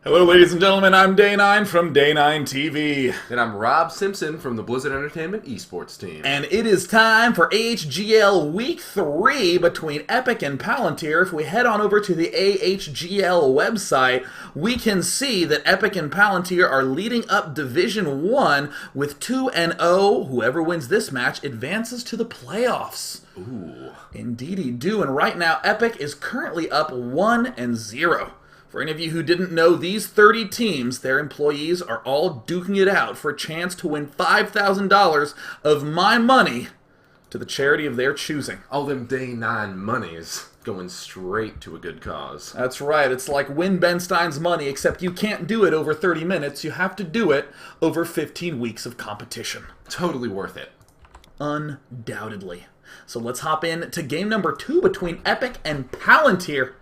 Hello, ladies and gentlemen. I'm Day9 from Day9 TV. And I'm Rob Simpson from the Blizzard Entertainment eSports team. And it is time for AHGL Week 3 between Epic and Palantir. If we head on over to the AHGL website, we can see that Epic and Palantir are leading up Division 1 with 2-0. Whoever wins this match advances to the playoffs. Ooh. Indeedy do. And right now, Epic is currently up 1-0. For any of you who didn't know, these 30 teams, their employees are all duking it out for a chance to win $5,000 of my money to the charity of their choosing. All them Day9 monies going straight to a good cause. That's right. It's like win Ben Stein's money, except you can't do it over 30 minutes. You have to do it over 15 weeks of competition. Totally worth it. Undoubtedly. So let's hop in to game number 2 between Epic and Palantir,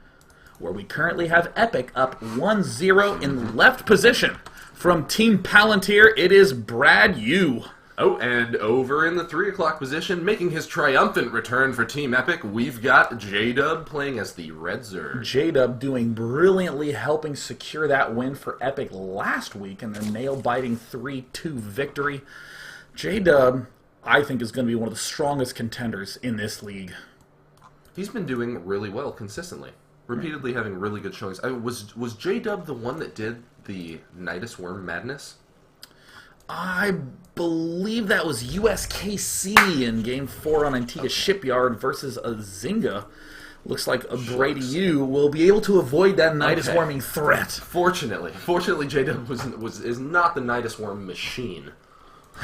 where we currently have Epic up 1-0 in left position. From Team Palantir, it is Brad Yu. Oh, and over in the 3 o'clock position, making his triumphant return for Team Epic, we've got J-Dub playing as the Red Zerg. J-Dub doing brilliantly, helping secure that win for Epic last week in their nail-biting 3-2 victory. J-Dub, I think, is going to be one of the strongest contenders in this league. He's been doing really well consistently. Repeatedly having really good showings. Was J-Dub the one that did the Nidus Worm Madness? I believe that was USKC in Game 4 on Antigua Shipyard versus a Zynga. Looks like a Brady Yu will be able to avoid that Nidus Worming threat. Fortunately, J-Dub is not the Nidus Worm machine.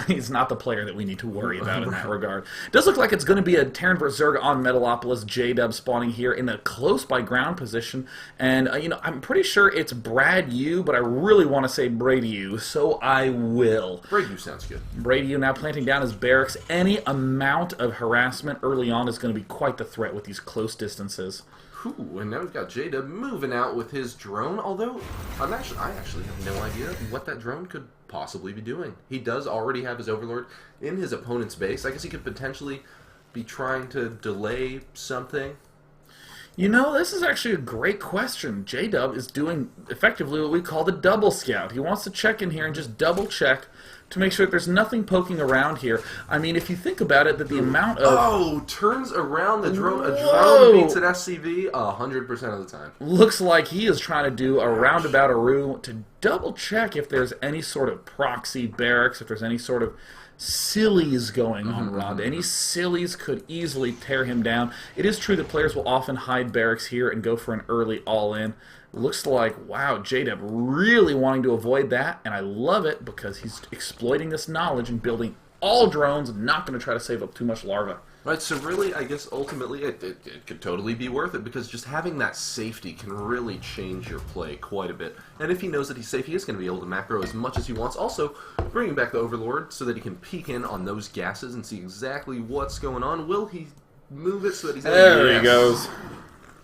He's not the player that we need to worry about in that regard. It does look like it's going to be a Terran vs. Zerg on Metalopolis. J-Dub spawning here in a close by ground position. And, I'm pretty sure it's Brad Yu, but I really want to say Brady Yu, so I will. Brady Yu sounds good. Brady Yu now planting down his barracks. Any amount of harassment early on is going to be quite the threat with these close distances. Ooh, and now we've got J-Dub moving out with his drone, although I actually have no idea what that drone could possibly be doing. He does already have his Overlord in his opponent's base. I guess he could potentially be trying to delay something. This is actually a great question. J-Dub is doing effectively what we call the double scout. He wants to check in here and just double check to make sure that there's nothing poking around here. I mean, if you think about it, that the amount of... Oh, turns around the drone. Whoa. A drone beats an SCV 100% of the time. Looks like he is trying to do a roundabout-a-roo to double check if there's any sort of proxy barracks, if there's any sort of sillies going on around. Any sillies could easily tear him down. It is true that players will often hide barracks here and go for an early all-in. Looks like, wow, J-Dub really wanting to avoid that, and I love it because he's exploiting this knowledge and building all drones and not going to try to save up too much larva. Right, so really, I guess ultimately it could totally be worth it because just having that safety can really change your play quite a bit. And if he knows that he's safe, he is going to be able to macro as much as he wants. Also, bringing back the Overlord so that he can peek in on those gases and see exactly what's going on. Will he move it so that he's... There he goes.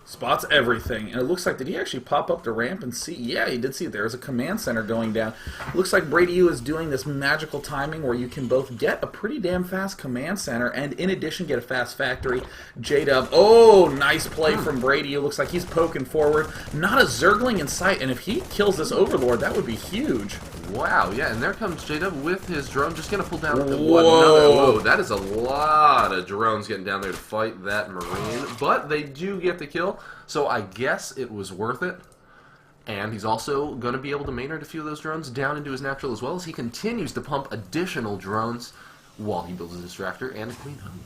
Spots everything. And it looks like, did he actually pop up the ramp and see? Yeah, he did see it. There's a command center going down. Looks like Brady Yu is doing this magical timing where you can both get a pretty damn fast command center and in addition get a fast factory. J-Dub, oh, nice play from Brady Yu. Looks like he's poking forward. Not a Zergling in sight, and if he kills this Overlord, that would be huge. Wow, yeah, and there comes J-Dub with his drone, just going to pull down another. Whoa. Whoa, that is a lot of drones getting down there to fight that Marine, but they do get the kill, so I guess it was worth it. And he's also going to be able to Maynard a few of those drones down into his natural as well as he continues to pump additional drones while he builds a distractor and a Queen Home.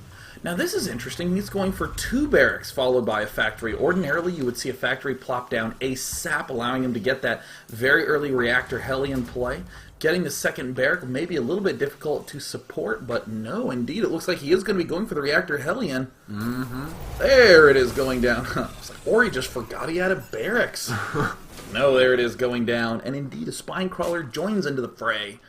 Now this is interesting. He's going for 2 barracks followed by a factory. Ordinarily you would see a factory plop down ASAP, allowing him to get that very early reactor Hellion play. Getting the second barrack may be a little bit difficult to support, but no, indeed, it looks like he is going to be going for the reactor Hellion. There it is going down. It's like, or he just forgot he had a barracks. No, there it is going down. And indeed, a spine crawler joins into the fray.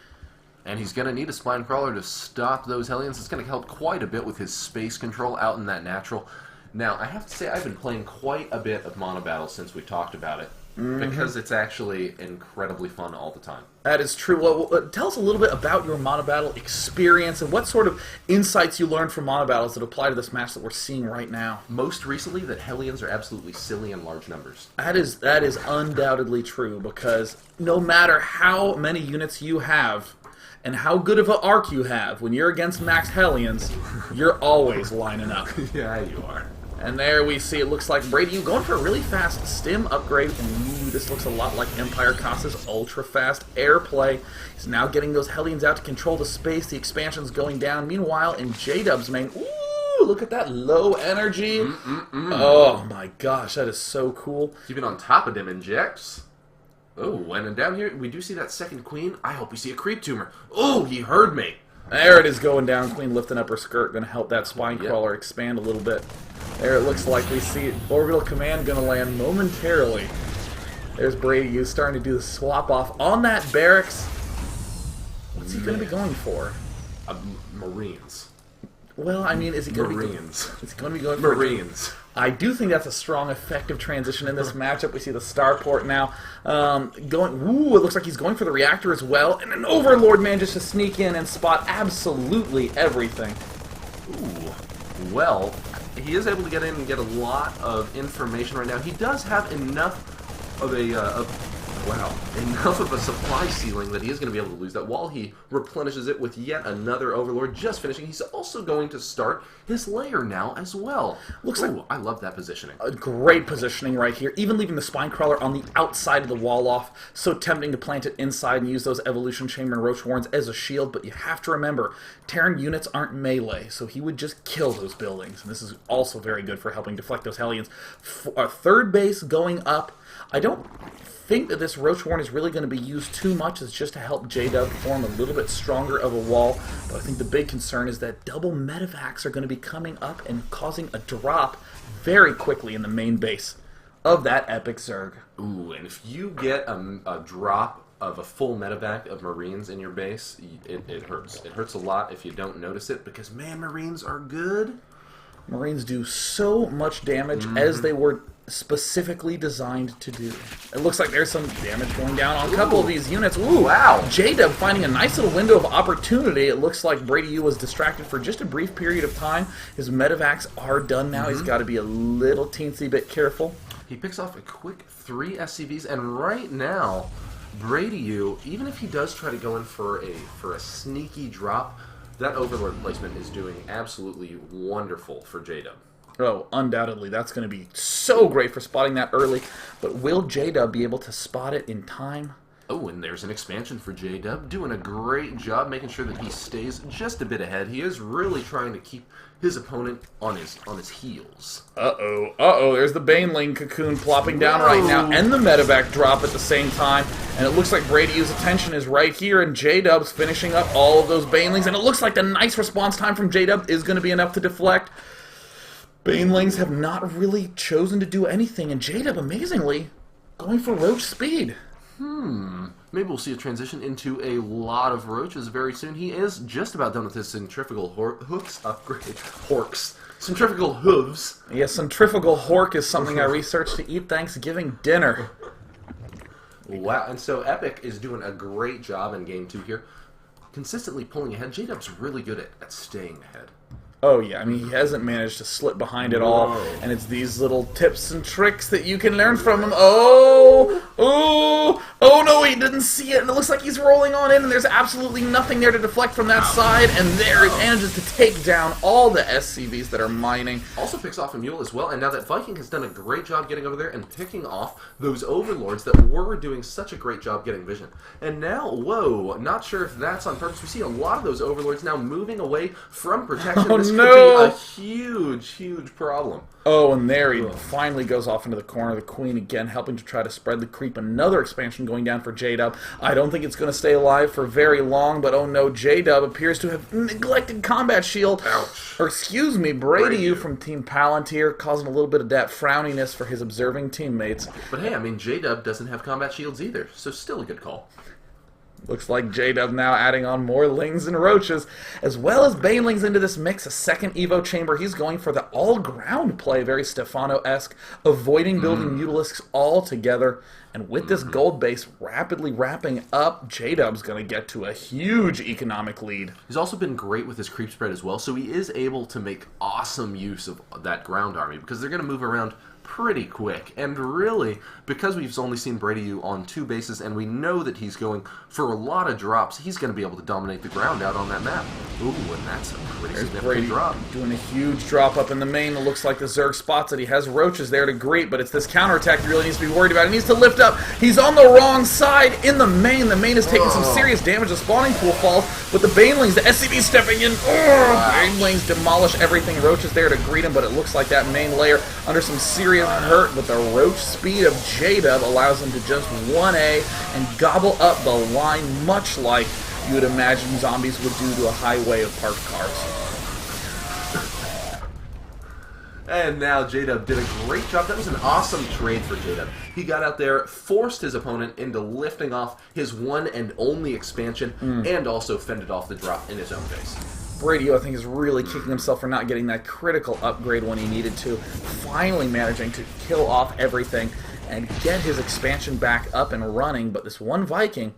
And he's going to need a spine crawler to stop those Hellions. It's going to help quite a bit with his space control out in that natural. Now, I have to say I've been playing quite a bit of Mono Battle since we talked about it. because it's actually incredibly fun all the time. That is true. Well, tell us a little bit about your mono battle experience and what sort of insights you learned from mono battles that apply to this match that we're seeing right now. Most recently, that Hellions are absolutely silly in large numbers. That is undoubtedly true, because no matter how many units you have and how good of an arc you have, when you're against max Hellions, you're always lining up. Yeah, you are. And there we see, it looks like Brady, you going for a really fast stim upgrade. Ooh, this looks a lot like Empire Costa's ultra fast airplay. He's now getting those Hellions out to control the space. The expansion's going down. Meanwhile, in J-Dub's main, ooh, look at that low energy. Oh my gosh, that is so cool. Keeping on top of them injects. Oh, and then down here, we do see that second queen. I hope we see a creep tumor. Oh, he heard me. There it is going down. Queen lifting up her skirt, going to help that spine crawler expand a little bit. There it looks like we see it. Orbital command going to land momentarily. There's Brady. He's starting to do the swap off on that barracks. What's he going to be going for? Marines. Well, I mean, is he going to be Marines? Is he going to be going for Marines? I do think that's a strong, effective transition in this matchup. We see the starport now going. Ooh, it looks like he's going for the reactor as well, and an Overlord manages to sneak in and spot absolutely everything. Ooh, well, he is able to get in and get a lot of information right now. He does have enough of enough of a supply ceiling that he is going to be able to lose that. While he replenishes it with yet another Overlord just finishing, he's also going to start his lair now as well. Looks like I love that positioning. A great positioning right here, even leaving the spine crawler on the outside of the wall off. So tempting to plant it inside and use those evolution chamber and roach warrens as a shield, but you have to remember, Terran units aren't melee, so he would just kill those buildings. And this is also very good for helping deflect those Hellions. Our third base going up. I don't think that this Roach Warren is really going to be used too much. It's just to help J-Dub form a little bit stronger of a wall. But I think the big concern is that double medevacs are going to be coming up and causing a drop very quickly in the main base of that epic Zerg. Ooh, and if you get a drop of a full medevac of Marines in your base, it hurts. It hurts a lot if you don't notice it, because, man, Marines are good. Marines do so much damage as they were specifically designed to do. It looks like there's some damage going down on a couple of these units. Ooh, wow. J-Dub finding a nice little window of opportunity. It looks like Brady U was distracted for just a brief period of time. His medevacs are done now. He's got to be a little teensy bit careful. He picks off a quick 3 SCVs, and right now, Brady U, even if he does try to go in for a sneaky drop, that Overlord placement is doing absolutely wonderful for J-Dub. Oh, undoubtedly. That's going to be so great for spotting that early. But will J-Dub be able to spot it in time? Oh, and there's an expansion for J-Dub, doing a great job making sure that he stays just a bit ahead. He is really trying to keep his opponent on his heels. Uh-oh. There's the Baneling cocoon plopping down right now, and the medevac drop at the same time. And it looks like Brady U's attention is right here, and J-Dub's finishing up all of those Banelings. And it looks like the nice response time from J-Dub is going to be enough to deflect. Banelings have not really chosen to do anything, and J-Dub, amazingly, going for Roach speed. Maybe we'll see a transition into a lot of Roaches very soon. He is just about done with his centrifugal hooks upgrade. Centrifugal hooves. Yeah, centrifugal hork is something I researched to eat Thanksgiving dinner. Wow, and so Epic is doing a great job in Game 2 here. Consistently pulling ahead. J-Dub's really good at staying ahead. Oh, yeah. I mean, he hasn't managed to slip behind at all. And it's these little tips and tricks that you can learn from him. Oh, no, he didn't see it. And it looks like he's rolling on in, and there's absolutely nothing there to deflect from that side. And there it manages to take down all the SCVs that are mining. Also picks off a mule as well. And now that Viking has done a great job getting over there and picking off those Overlords that were doing such a great job getting vision. And now, whoa, not sure if that's on purpose. We see a lot of those Overlords now moving away from protection. Oh, this no. could be a huge problem. Oh, and there he finally goes off into the corner. The Queen again helping to try to spread the creep. Another expansion going down for J-Dub. I don't think it's going to stay alive for very long, but oh no, J-Dub appears to have neglected combat shield. Ouch. Or excuse me, Brady U from Team Palantir, causing a little bit of that frowniness for his observing teammates. But hey, I mean, J-Dub doesn't have combat shields either, so still a good call. Looks like J-Dub now adding on more Lings and Roaches, as well as Banelings into this mix. A second Evo Chamber. He's going for the all-ground play, very Stefano-esque, avoiding building Mutalisks altogether. And with this gold base rapidly wrapping up, J-Dub's going to get to a huge economic lead. He's also been great with his creep spread as well, so he is able to make awesome use of that ground army, because they're going to move around pretty quick. And really, because we've only seen Brady U on 2 bases, and we know that he's going for a lot of drops, he's going to be able to dominate the ground out on that map. Ooh, and that's a pretty significant Brady drop. Doing a huge drop up in the main. It looks like the Zerg spots it. He has Roaches there to greet, but it's this counterattack he really needs to be worried about. He needs to lift up. He's on the wrong side in the main. The main is taking some serious damage. The spawning pool falls, but the Banelings, the SCV stepping in. Banelings demolish everything. Roaches there to greet him, but it looks like that main layer under some serious hurt, but the Roach speed of J-Dub allows him to just 1A and gobble up the line, much like you would imagine zombies would do to a highway of parked cars. And now J-Dub did a great job. That was an awesome trade for J-Dub. He got out there, forced his opponent into lifting off his one and only expansion, and also fended off the drop in his own base. Brady U, I think, is really kicking himself for not getting that critical upgrade when he needed to. Finally managing to kill off everything and get his expansion back up and running. But this one Viking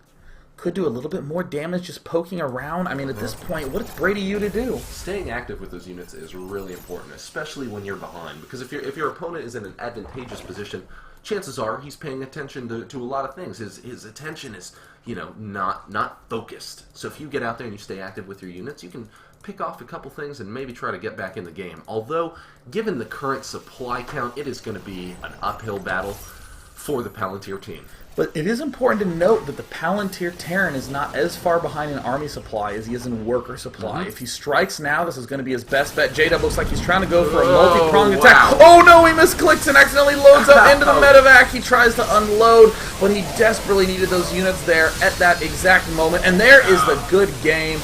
could do a little bit more damage just poking around. I mean, at this point, what is Brady U to do? Staying active with those units is really important, especially when you're behind. Because if your opponent is in an advantageous position, chances are he's paying attention to a lot of things. His attention is, you know, not focused. So if you get out there and you stay active with your units, you can pick off a couple things and maybe try to get back in the game. Although, given the current supply count, it is going to be an uphill battle for the Palantir team. But it is important to note that the Palantir Terran is not as far behind in army supply as he is in worker supply. If he strikes now, this is going to be his best bet. J-Dub looks like he's trying to go for a multi-pronged attack. Oh no, he misclicks and accidentally loads up into the medevac. He tries to unload, but he desperately needed those units there at that exact moment. And there is the good game.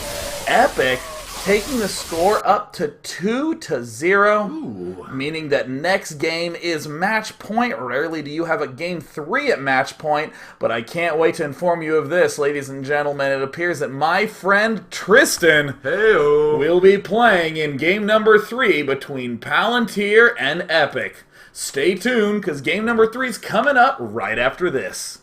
Epic taking the score up to 2-0, meaning that next game is match point. Rarely do you have a game 3 at match point, but I can't wait to inform you of this, ladies and gentlemen. It appears that my friend Tristan will be playing in game number 3 between Palantir and Epic. Stay tuned, because game number 3 is coming up right after this.